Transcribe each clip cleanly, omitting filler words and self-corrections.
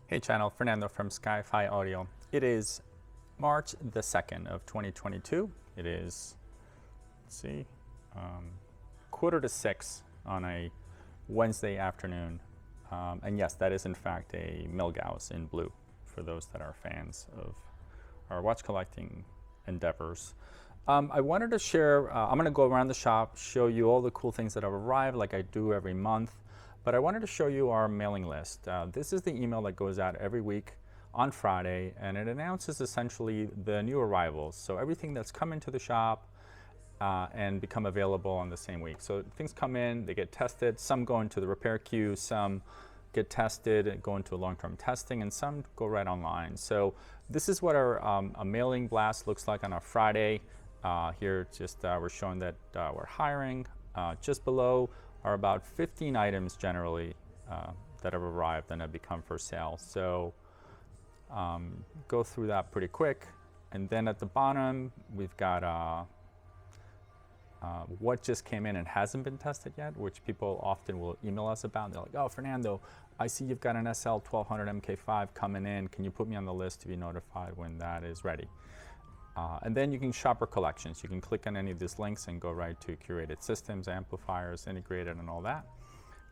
Hey channel, Fernando from SkyFi Audio. It is March the 2nd of 2022. It is, let's see, 5:45 on a Wednesday afternoon. And yes, that is in fact a Milgauss in blue for those that are fans of our watch collecting endeavors. I wanted to share, I'm going to go around the shop, show you all the cool things that have arrived like I do every month. But I wanted to show you our mailing list. This is the email that goes out every week on Friday, and it announces essentially the new arrivals. So everything that's come into the shop and become available on the same week. So things come in, they get tested, some go into the repair queue, some get tested and go into long-term testing, and some go right online. So this is what our a mailing blast looks like on a Friday. Here just we're showing that we're hiring. Just below are about 15 items generally that have arrived and have become for sale. So go through that pretty quick. And then at the bottom, we've got what just came in and hasn't been tested yet, which people often will email us about. They're like, oh, Fernando, I see you've got an SL 1200 MK5 coming in. Can you put me on the list to be notified when that is ready? And then you can shop our collections. You can click on any of these links and go right to curated systems, amplifiers, integrated, and all that.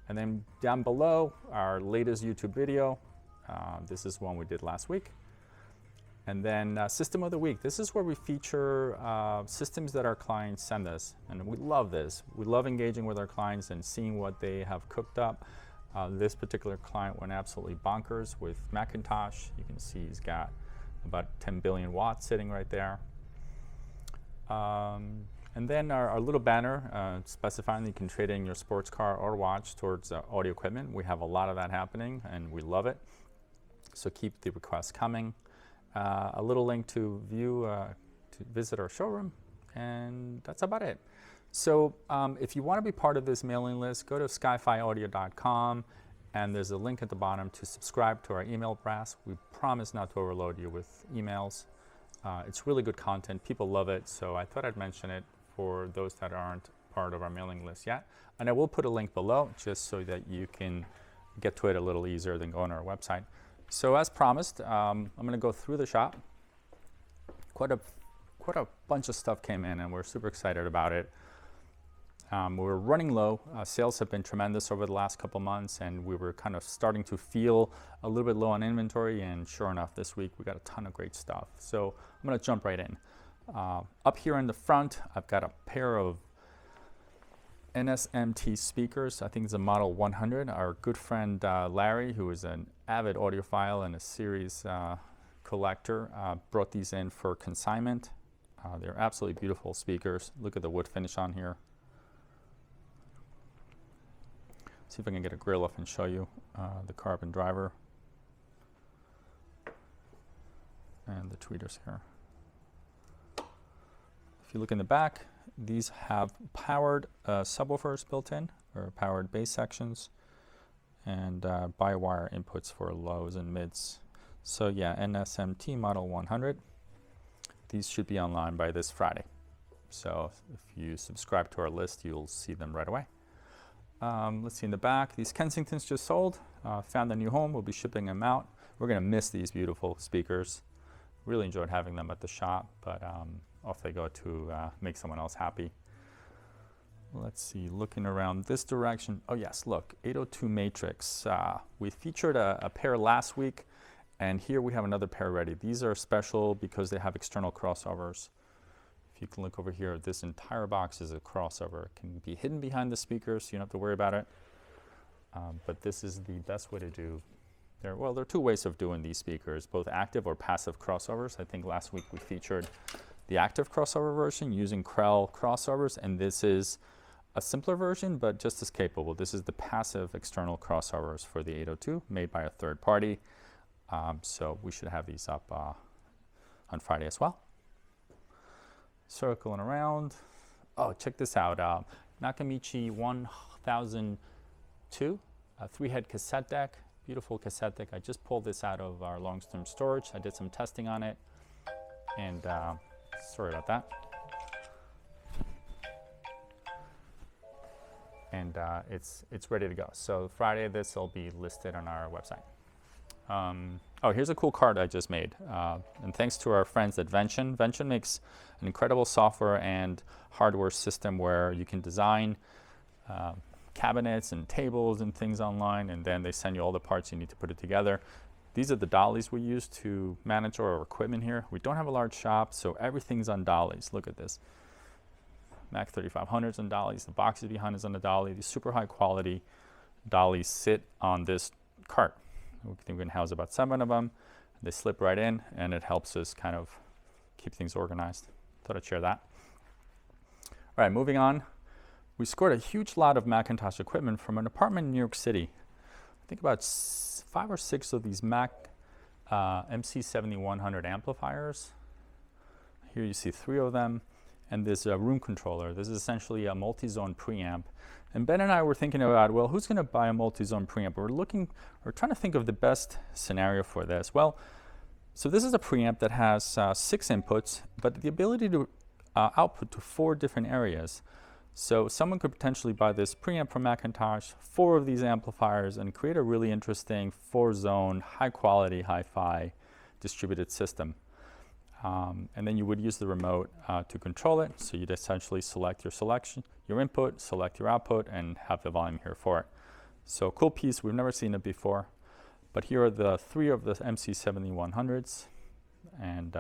And then down below, our latest YouTube video. This is one we did last week. And then System of the Week. This is where we feature systems that our clients send us. And we love this. We love engaging with our clients and seeing what they have cooked up. This particular client went absolutely bonkers with McIntosh. You can see he's got about 10 billion watts sitting right there. And then our little banner specifying that you can trade in your sports car or watch towards audio equipment. We have a lot of that happening and we love it. So keep the requests coming. A little link to view, to visit our showroom, and that's about it. So if you want to be part of this mailing list, go to skyfiaudio.com. And there's a link at the bottom to subscribe to our email blast. We promise not to overload you with emails. It's really good content. People love it. So I thought I'd mention it for those that aren't part of our mailing list yet. And I will put a link below just so that you can get to it a little easier than going on our website. So as promised, I'm going to go through the shop. Quite a bunch of stuff came in and we're super excited about it. We're running low. Sales have been tremendous over the last couple months, and we were kind of starting to feel a little bit low on inventory, and sure enough, this week we got a ton of great stuff. So I'm going to jump right in. Up here in the front, I've got a pair of NSMT speakers. I think it's a model 100. Our good friend Larry, who is an avid audiophile and a series collector, brought these in for consignment. They're absolutely beautiful speakers. Look at the wood finish on here. See if I can get a grill off and show you the carbon driver and the tweeters here. If you look in the back, these have powered subwoofers built in, or powered bass sections, and by-wire inputs for lows and mids. So yeah, NSMT model 100. These should be online by this Friday. So if you subscribe to our list, you'll see them right away. Let's see in the back, these Kensingtons just sold, found a new home, we'll be shipping them out. We're going to miss these beautiful speakers. Really enjoyed having them at the shop, but off they go to make someone else happy. Let's see, looking around this direction. Oh yes, look, 802 Matrix. We featured a pair last week, and here we have another pair ready. These are special because they have external crossovers. You can look over here, this entire box is a crossover. It can be hidden behind the speakers, so you don't have to worry about it. But this is the best way to do. There are two ways of doing these speakers, both active or passive crossovers. I think last week we featured the active crossover version using Krell crossovers, and this is a simpler version, but just as capable. This is the passive external crossovers for the 802, made by a third party. So we should have these up on Friday as well. Circling around. Oh, check this out. Nakamichi 1002, a 3-head cassette deck. Beautiful cassette deck. I just pulled this out of our long-term storage. I did some testing on it. And sorry about that. And it's ready to go. So Friday, this will be listed on our website. Oh, here's a cool card I just made. And thanks to our friends at Vention. Vention makes an incredible software and hardware system where you can design cabinets and tables and things online, and then they send you all the parts you need to put it together. These are the dollies we use to manage our equipment here. We don't have a large shop, so everything's on dollies. Look at this. Mac 3500s on dollies. The boxes behind is on the dolly. These super high quality dollies sit on this cart. We think we can house about 7 of them. They slip right in, and it helps us kind of keep things organized. Thought I'd share that. All right, moving on. We scored a huge lot of Macintosh equipment from an apartment in New York City. I think about 5 or 6 of these Mac MC7100 amplifiers. Here you see 3 of them, and this room controller. This is essentially a multi-zone preamp. And Ben and I were thinking about, well, who's going to buy a multi-zone preamp? We're trying to think of the best scenario for this. Well, so this is a preamp that has 6 inputs, but the ability to output to 4 different areas. So someone could potentially buy this preamp from Macintosh, 4 of these amplifiers, and create a really interesting 4-zone, high-quality, HiFi distributed system. And then you would use the remote to control it. So you'd essentially select your input, select your output, and have the volume here for it. So cool piece. We've never seen it before. But here are the 3 of the MC7100s, and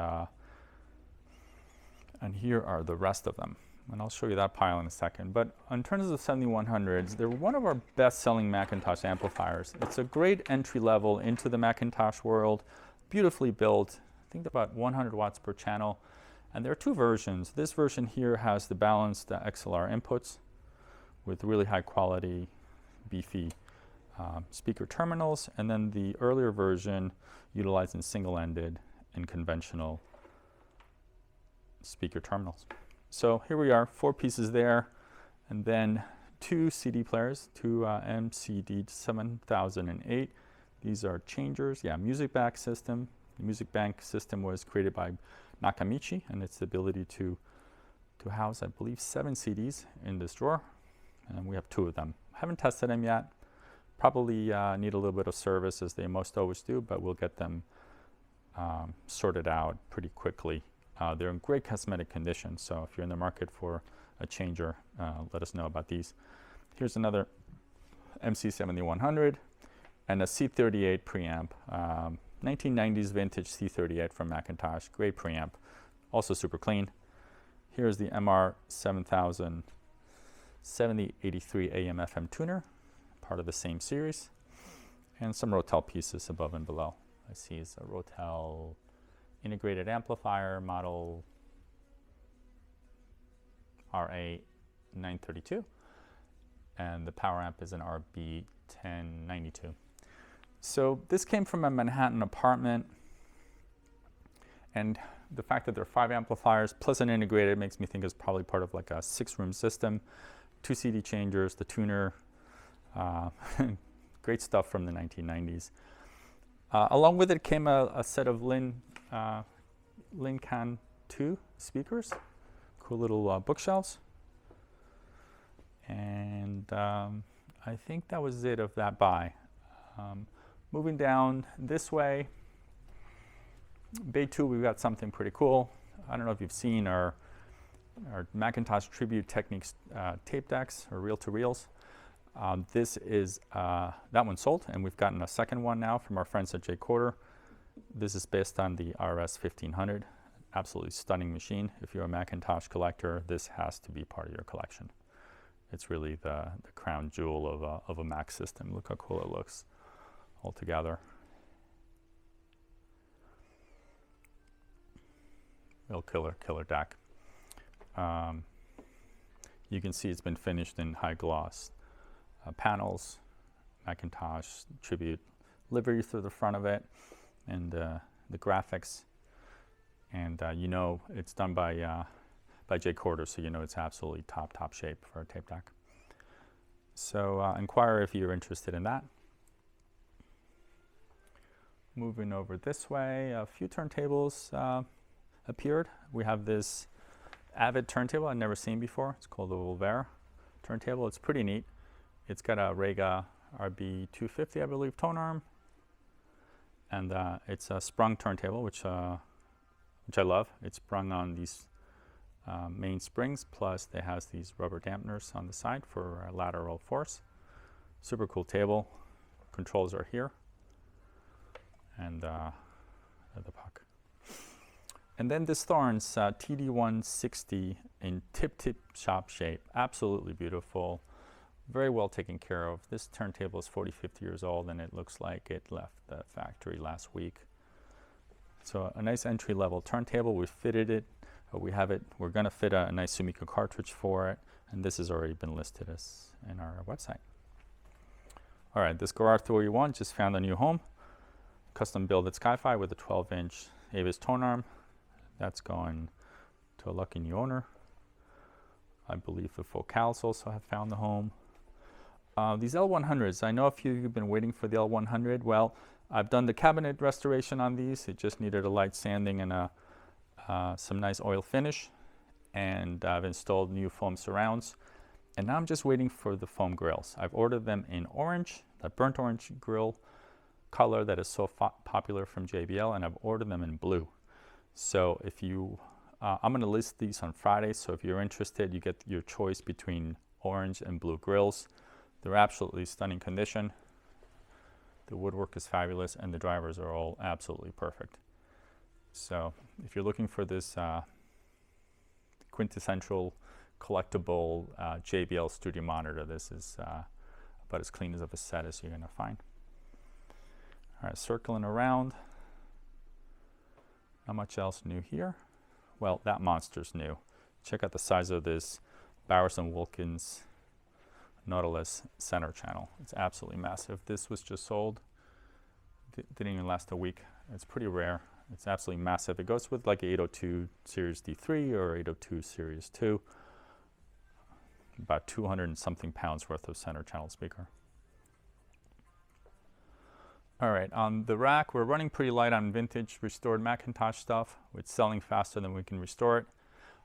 here are the rest of them. And I'll show you that pile in a second. But in terms of the 7100s, they're one of our best-selling Macintosh amplifiers. It's a great entry level into the Macintosh world, beautifully built. I think about 100 watts per channel. And there are 2 versions. This version here has the balanced XLR inputs with really high quality, beefy speaker terminals. And then the earlier version utilizing single-ended and conventional speaker terminals. So here we are, 4 pieces there, and then 2 CD players, 2 MCD 7008. These are changers, music bank system. The music bank system was created by Nakamichi, and it's the ability to house, I believe, 7 CDs in this drawer, and we have 2 of them. Haven't tested them yet. Probably need a little bit of service, as they most always do, but we'll get them sorted out pretty quickly. They're in great cosmetic condition, so if you're in the market for a changer, let us know about these. Here's another MC7100 and a C38 preamp. 1990s vintage C38 from Macintosh, great preamp, also super clean. Here's the MR7000 7083 AM FM tuner, part of the same series, and some Rotel pieces above and below. I see it's a Rotel integrated amplifier model RA932, and the power amp is an RB1092. So this came from a Manhattan apartment, and the fact that there are 5 amplifiers plus an integrated makes me think it's probably part of like a 6-room system, 2 CD changers, the tuner, great stuff from the 1990s. Along with it came a set of Linn Can 2 speakers, cool little bookshelves. And I think that was it of that buy. Moving down this way, Bay 2, we've got something pretty cool. I don't know if you've seen our Macintosh Tribute Techniques tape decks, or reel-to-reels. This is, that one sold, and we've gotten a second one now from our friends at J. Corder. This is based on the RS 1500. Absolutely stunning machine. If you're a Macintosh collector, this has to be part of your collection. It's really the crown jewel of a Mac system. Look how cool it looks all together. Real killer deck. You can see it's been finished in high gloss panels, Macintosh Tribute livery through the front of it, and the graphics. And you know it's done by J. Corder, so you know it's absolutely top shape for a tape deck. So inquire if you're interested in that. Moving over this way, a few turntables appeared. We have this Avid turntable I've never seen before. It's called the Volvera turntable. It's pretty neat. It's got a Rega RB250, I believe, tone arm, And it's a sprung turntable, which I love. It's sprung on these main springs, plus it has these rubber dampeners on the side for lateral force. Super cool table. Controls are here. And the puck. And then this Thorns TD160 in tip shop shape. Absolutely beautiful. Very well taken care of. This turntable is 50 years old, and it looks like it left the factory last week. So a nice entry-level turntable. We fitted it. We have it. We're going to fit a nice Sumika cartridge for it, and this has already been listed as in our website. All right, this Garage 301 just found a new home. Custom build at SkyFi with a 12-inch Avis tone arm. That's going to a lucky new owner. I believe the Focals also have found the home. These L100s, I know a few of you have been waiting for the L100. Well, I've done the cabinet restoration on these. It just needed a light sanding and some nice oil finish. And I've installed new foam surrounds. And now I'm just waiting for the foam grills. I've ordered them in orange, that burnt orange grill color that is so popular from JBL, and I've ordered them in blue. So if you, I'm going to list these on Friday, so if you're interested, you get your choice between orange and blue grills. They're absolutely stunning condition. The woodwork is fabulous, and the drivers are all absolutely perfect. So if you're looking for this quintessential collectible JBL studio monitor, this is about as clean as of a set as you're going to find. All right, circling around. Not much else new here. Well, that monster's new. Check out the size of this Bowers & Wilkins Nautilus center channel. It's absolutely massive. This was just sold. Didn't even last a week. It's pretty rare. It's absolutely massive. It goes with like 802 Series D3 or 802 Series 2. About 200 and something pounds worth of center channel speaker. All right, on the rack, we're running pretty light on vintage restored Macintosh stuff. It's selling faster than we can restore it.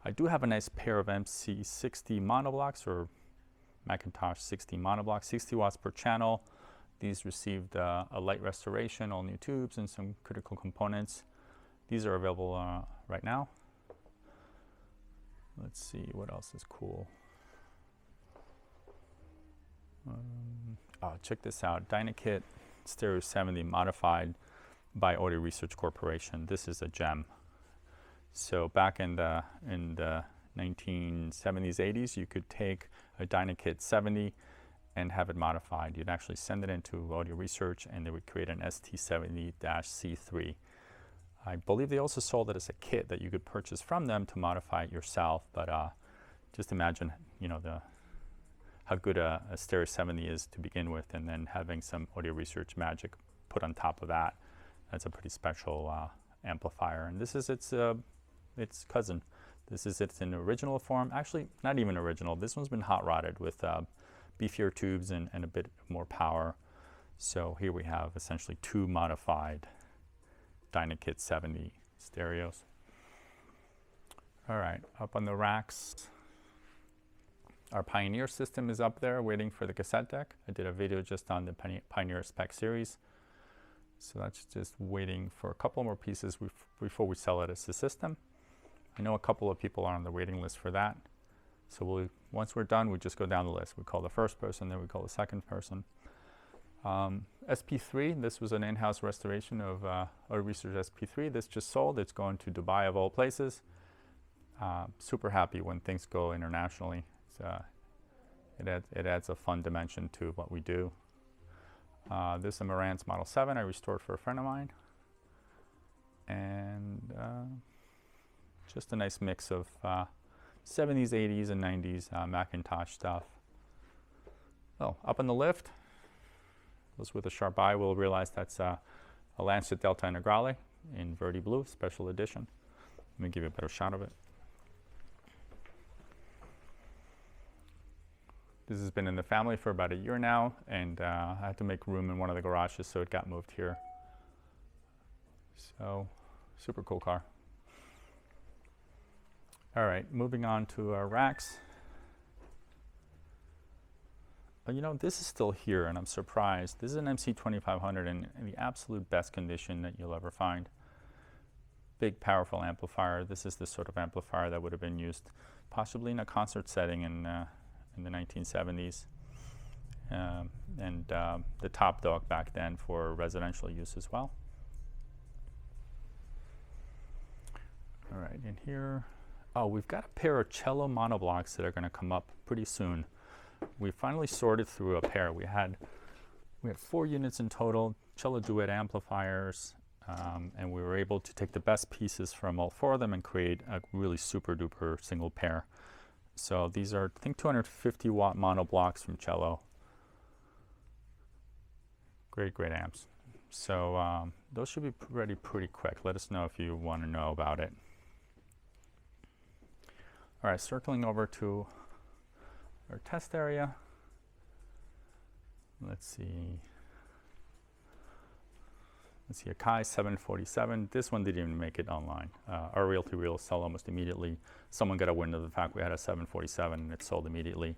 I do have a nice pair of MC60 monoblocks, or Macintosh 60 monoblocks, 60 watts per channel. These received a light restoration, all new tubes and some critical components. These are available right now. Let's see, what else is cool? Oh, check this out, Dynakit Stereo 70 modified by Audio Research Corporation. This is a gem. So back in the 1970s, 80s, you could take a Dynakit 70 and have it modified. You'd actually send it into Audio Research, and they would create an ST70-C3. I believe they also sold it as a kit that you could purchase from them to modify it yourself. But just imagine, you know, how good a Stereo 70 is to begin with, and then having some Audio Research magic put on top of that. That's a pretty special amplifier. And this is its cousin. This is its in original form. Actually, not even original. This one's been hot rodded with beefier tubes and a bit more power. So here we have essentially two modified Dynakit 70 stereos. All right, up on the racks. Our Pioneer system is up there waiting for the cassette deck. I did a video just on the Pioneer Spec series. So that's just waiting for a couple more pieces before we sell it as a system. I know a couple of people are on the waiting list for that. So once we're done, we just go down the list. We call the first person, then we call the second person. SP3, this was an in-house restoration of Audio Research SP3. This just sold. It's going to Dubai of all places. Super happy when things go internationally. It adds a fun dimension to what we do. This is a Marantz Model 7 I restored for a friend of mine. And just a nice mix of 70s, 80s, and 90s Macintosh stuff. Oh, up on the lift, those with a sharp eye will realize that's a Lancet Delta Integrale in Verde Blue, special edition. Let me give you a better shot of it. This has been in the family for about a year now, and I had to make room in one of the garages, so it got moved here. So, super cool car. All right, moving on to our racks. you know, this is still here, and I'm surprised. This is an MC2500 in the absolute best condition that you'll ever find. Big, powerful amplifier. This is the sort of amplifier that would have been used possibly in a concert setting in the 1970s. And the top dog back then for residential use as well. All right, in here, oh, we've got a pair of cello monoblocks that are going to come up pretty soon. We finally sorted through a pair. We had 4 units in total, cello duet amplifiers, and we were able to take the best pieces from all 4 of them and create a really super duper single pair. So these are, I think, 250 watt monoblocks from cello. Great, great amps. So those should be ready pretty quick. Let us know if you want to know about it. All right, circling over to our test area. Let's see, a Kai 747. This one didn't even make it online. Our Realty Reels sell almost immediately. Someone got a wind of the fact we had a 747 and it sold immediately.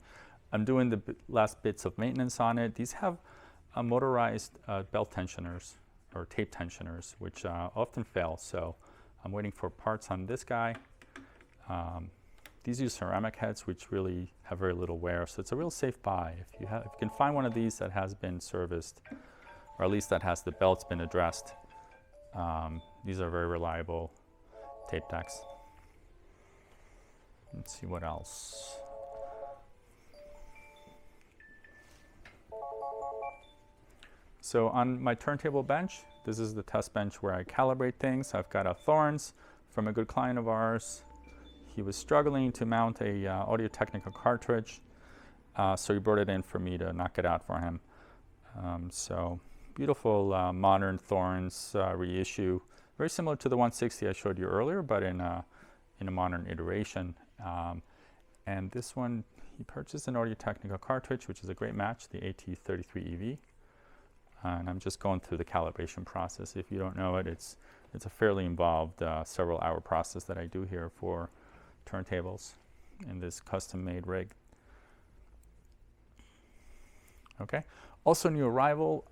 I'm doing the last bits of maintenance on it. These have motorized belt tensioners or tape tensioners, which often fail. So I'm waiting for parts on this guy. These use ceramic heads, which really have very little wear, so it's a real safe buy. If you can find one of these that has been serviced, or at least that has the belts been addressed, these are very reliable tape decks. Let's see what else. So on my turntable bench, this is the test bench where I calibrate things. I've got a Thorns from a good client of ours. He was struggling to mount a Audio-Technica cartridge, so he brought it in for me to knock it out for him. So beautiful modern Thorns reissue, very similar to the 160 I showed you earlier, but in a modern iteration. And this one, he purchased an Audio-Technica cartridge, which is a great match, the AT33EV. And I'm just going through the calibration process. If you don't know it, it's a fairly involved several hour process that I do here for turntables in this custom-made rig. Okay. Also new arrival,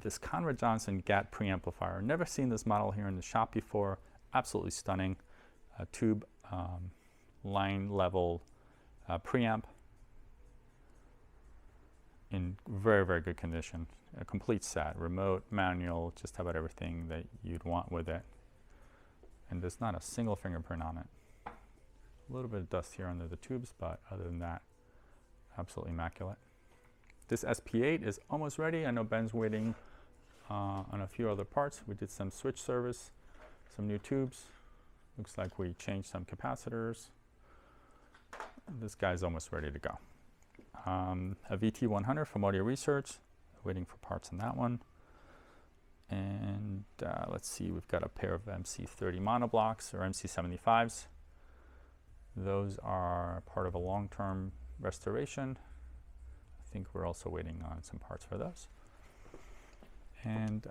this Conrad Johnson GAT preamplifier. Never seen this model here in the shop before. Absolutely stunning. Tube line level preamp in very, very good condition. A complete set, remote, manual, just about everything that you'd want with it. And there's not a single fingerprint on it. A little bit of dust here under the tubes, but other than that, absolutely immaculate. This SP8 is almost ready. I know Ben's waiting on a few other parts. We did some switch service, some new tubes. Looks like we changed some capacitors. This guy's almost ready to go. A VT100 from Audio Research, waiting for parts on that one. And let's see, we've got a pair of MC30 monoblocks or MC75s. Those are part of a long-term restoration. I think we're also waiting on some parts for those. And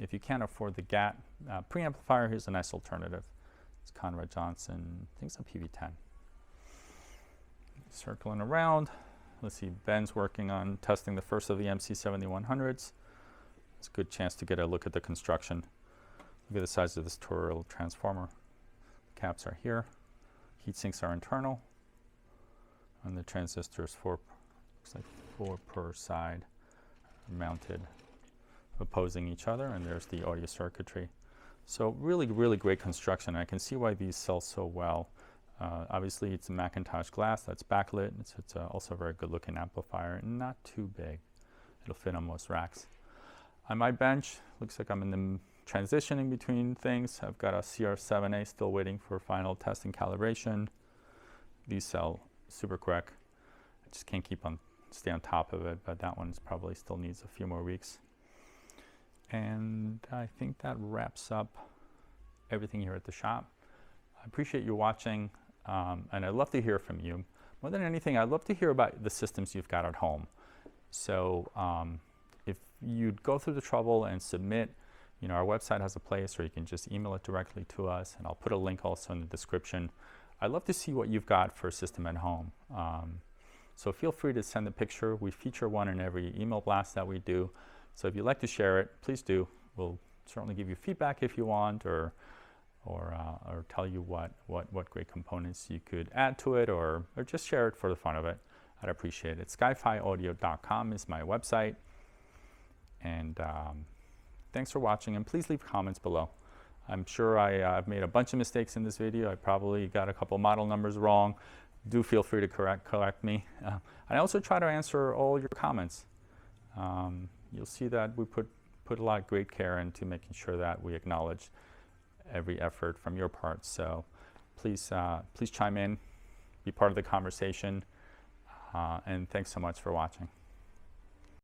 if you can't afford the GAT preamplifier, here's a nice alternative. It's Conrad Johnson, I think it's a PV10. Circling around, let's see, Ben's working on testing the first of the MC7100s. It's a good chance to get a look at the construction. Look at the size of this toroidal transformer. The caps are here. Heat sinks are internal. And the transistors, looks like 4 per side, are mounted opposing each other. And there's the audio circuitry. So really, really great construction. I can see why these sell so well. Obviously, it's a McIntosh glass that's backlit. It's also a very good-looking amplifier, and not too big. It'll fit on most racks. On my bench, looks like I'm in the transitioning between things. I've got a CR7A still waiting for final test and calibration. These sell super quick. I just can't stay on top of it, but that one probably still needs a few more weeks. And I think that wraps up everything here at the shop. I appreciate you watching, and I'd love to hear from you. More than anything, I'd love to hear about the systems you've got at home. So if you'd go through the trouble and submit, our website has a place, or you can just email it directly to us, and I'll put a link also in the description. I'd love to see what you've got for a system at home. So feel free to send a picture. We feature one in every email blast that we do. So if you'd like to share it, please do. We'll certainly give you feedback if you want, or tell you what great components you could add to it, or just share it for the fun of it. I'd appreciate it. SkyFiAudio.com is my website. And thanks for watching, and please leave comments below. I'm sure I've made a bunch of mistakes in this video. I probably got a couple model numbers wrong. Do feel free to correct me. I also try to answer all your comments. You'll see that we put a lot of great care into making sure that we acknowledge every effort from your part. So please chime in, be part of the conversation, and thanks so much for watching.